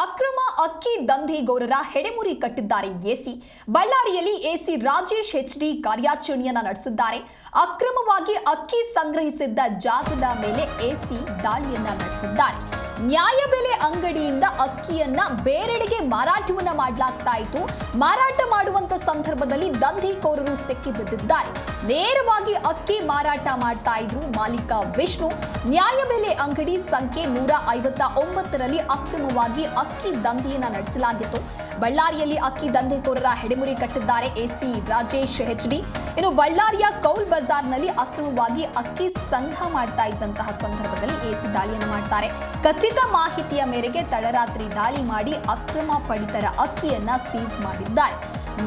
ಅಕ್ರಮ ಅಕ್ಕಿ ದಂಧೆಗೋರರ ಹೆಡೆಮುರಿ ಕಟ್ಟಿದ್ದಾರೆ ಎಸಿ. ಬಳ್ಳಾರಿಯಲ್ಲಿ ಎಸಿ ರಾಜೇಶ್ ಎಚ್ಡಿ ಕಾರ್ಯಾಚರಣೆಯನ್ನ ನಡೆಸಿದ್ದಾರೆ. ಅಕ್ರಮವಾಗಿ ಅಕ್ಕಿ ಸಂಗ್ರಹಿಸಿದ್ದ ಜಾಗದ ಮೇಲೆ ಎಸಿ ದಾಳಿಯನ್ನ ನಡೆಸಿದ್ದಾರೆ. ನ್ಯಾಯಬೆಲೆ ಅಂಗಡಿಯಿಂದ ಅಕ್ಕಿಯನ್ನ ಬೇರೆಡೆಗೆ ಮಾರಾಟವನ್ನ ಮಾಡಲಾಗ್ತಾ ಇತ್ತು. ಮಾರಾಟ ಮಾಡುವಂತ ಸಂದರ್ಭದಲ್ಲಿ ದಂಧೆಕೋರರು ಸಿಕ್ಕಿಬಿದ್ದಿದ್ದಾರೆ. ನೇರವಾಗಿ ಅಕ್ಕಿ ಮಾರಾಟ ಮಾಡ್ತಾ ಇದ್ರು ಮಾಲೀಕ ವಿಷ್ಣು. ನ್ಯಾಯಬೆಲೆ ಅಂಗಡಿ ಸಂಖ್ಯೆ 159ರಲ್ಲಿ ಅಕ್ರಮವಾಗಿ ಅಕ್ಕಿ ದಂಧೆಯನ್ನ ನಡೆಸಲಾಗಿತ್ತು. ಬಳ್ಳಾರಿಯಲ್ಲಿ ಅಕ್ಕಿ ದಂಧೆಕೋರರ ಹೆಡೆಮುರಿ ಕಟ್ಟಿದ್ದಾರೆ ಎಸಿ ರಾಜೇಶ್ ಎಚ್ಡಿ. ಇನ್ನು ಬಳ್ಳಾರಿಯ ಕೌಲ್ ಬಜಾರ್ನಲ್ಲಿ ಅಕ್ರಮವಾಗಿ ಅಕ್ಕಿ ಸಂಗ್ರಹ ಮಾಡ್ತಾ ಇದ್ದಂತಹ ಸಂದರ್ಭದಲ್ಲಿ ಎಸಿ ದಾಳಿಯನ್ನು ಮಾಡ್ತಾರೆ. ಖಚಿತ ಮಾಹಿತಿಯ ಮೇರೆಗೆ ತಡರಾತ್ರಿ ದಾಳಿ ಮಾಡಿ ಅಕ್ರಮ ಪಡಿತರ ಅಕ್ಕಿಯನ್ನ ಸೀಸ್ ಮಾಡಿದ್ದಾರೆ.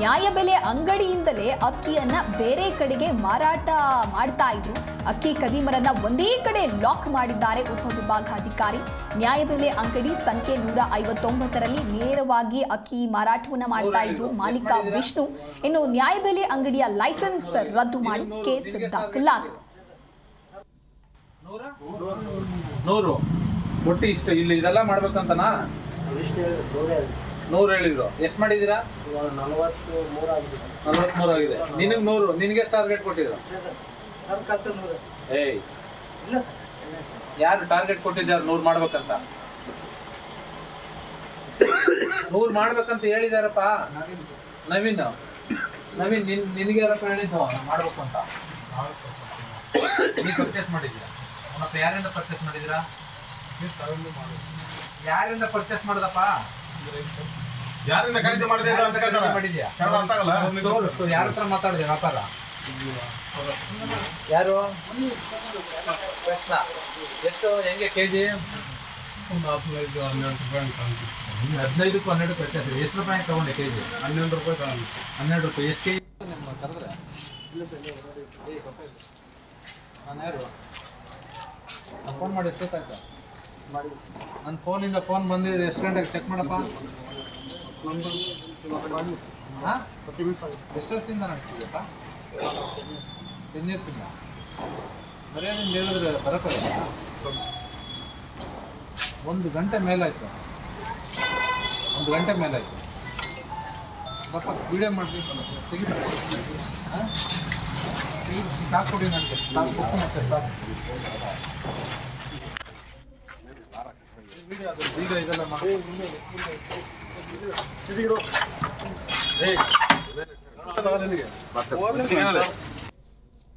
ನ್ಯಾಯಬೆಲೆ ಅಂಗಡಿಯಿಂದಲೇ ಅಕ್ಕಿಯನ್ನ ಬೇರೆ ಕಡೆಗೆ ಮಾರಾಟ ಮಾಡ್ತಾ ಇದ್ರು. ಅಕ್ಕಿ ಕದೀಮರನ್ನ ಒಂದೇ ಕಡೆ ಲಾಕ್ ಮಾಡಿದ್ದಾರೆ ಉಪವಿಭಾಗಾಧಿಕಾರಿ. ನ್ಯಾಯಬೆಲೆ ಅಂಗಡಿ ಸಂಖ್ಯೆ 159ರಲ್ಲಿ ನೇರವಾಗಿ ಅಕ್ಕಿ ಮಾರಾಟವನ್ನ ಮಾಡ್ತಾ ಇದ್ರು ಮಾಲೀಕ ವಿಷ್ಣು. ಇನ್ನು ನ್ಯಾಯಬೆಲೆ ಅಂಗಡಿಯ ಲೈಸೆನ್ಸ್ ರದ್ದು ಮಾಡಿ ಕೇಸ್ ದಾಖಲಾಗಿದೆ. ಒಟ್ಟು ಇಷ್ಟು ಇಲ್ಲಿ ಇದೆಲ್ಲ ಮಾಡ್ಬೇಕಂತನಾ 100 ಹೇಳಿದ್ರು. ಎಷ್ಟು ಮಾಡಿದೀರಾ? 43 ಆಗಿದೆ. ನಿನಗೆ 100. ನಿನಗೆ ಎಷ್ಟು ಟಾರ್ಗೆಟ್ ಕೊಟ್ಟಿದ್ರು? ಏಯ್ ಇಲ್ಲ ಸರ್, ಯಾರು ಟಾರ್ಗೆಟ್ ಕೊಟ್ಟಿದ್ದಾರೆ 100 ಮಾಡ್ಬೇಕಂತ? 100 ಮಾಡ್ಬೇಕಂತ ಹೇಳಿದಾರಪ್ಪ. ನವೀನ್ ನಿನಗೆ ಯಾರಪ್ಪ ಹೇಳಿದ್ದು ಮಾಡ್ಬೇಕು ಅಂತ? ನೀವು ಪರ್ಚೇಸ್ ಮಾಡಿದ್ದೀರಾ? ಮತ್ತೆ ಯಾರಿಂದ ಪರ್ಚೇಸ್ ಮಾಡಿದ್ದೀರಾ? ಯಾರಿಂದ ಪರ್ಚೇಸ್ ಮಾಡೋದಪ್ಪ? ಯಾರಿಂದ ಖರೀದಿ ಮಾಡಿದ್ಯಾ? ಯಾರ ಹತ್ರ ಮಾತಾಡಿದೆ ವ್ಯಾಪಾರ? ಯಾರು? ಕೃಷ್ಣ. ಎಷ್ಟು ಹೆಂಗೆ ಕೆಜಿ? 15ಕ್ಕೂ 12 ವ್ಯತ್ಯಾಸ. ಎಷ್ಟು ರೂಪಾಯಿ ತಗೊಂಡೆ ಕೆಜಿ? 12 ರೂಪಾಯಿ ತಗೊಂಡು. 12 ರೂಪಾಯಿ. ಎಷ್ಟು ಕೆಜಿ ಕರೆದ್ರೆ? ನಾನು ಯಾರು ಫೋನ್ ಮಾಡಿ ಎಷ್ಟೊತ್ತಾಯ್ತು? ನನ್ನ ಫೋನಿಂದ ಫೋನ್ ಬಂದಿದೆ. ಎಷ್ಟು ಗಂಟೆಗೆ ಚೆಕ್ ಮಾಡಪ್ಪ? ಹಾಂ, ಎಷ್ಟು ವರ್ಷದಿಂದ ನಡೆಸ್ತಿದ್ದಪ್ಪ? 10 ಇಯರ್ಸಿಂದ. ಬರೀ ನಿಮ್ಗೆ ಹೇಳಿದ್ರೆ ಬರೋಕ್ಕಾಗಲ್ಲ. 1 ಗಂಟೆ ಮೇಲಾಯಿತು. 1 ಗಂಟೆ ಮೇಲಾಯಿತು. ಬಪ್ಪ ವಿಡಿಯೋ ಮಾಡಿ ತೆಗಿತಾರೆ. ಹಾಂ, ಸ್ಟಾಕ್ ಕೊಡಿ ನನಗೆ. ಸ್ಟಾಕ್ ಕೊಟ್ಟು ಮತ್ತೆ ಸ್ಟಾಕ್ ಈಗ ಇದೆಲ್ಲ ಮಾಡಿ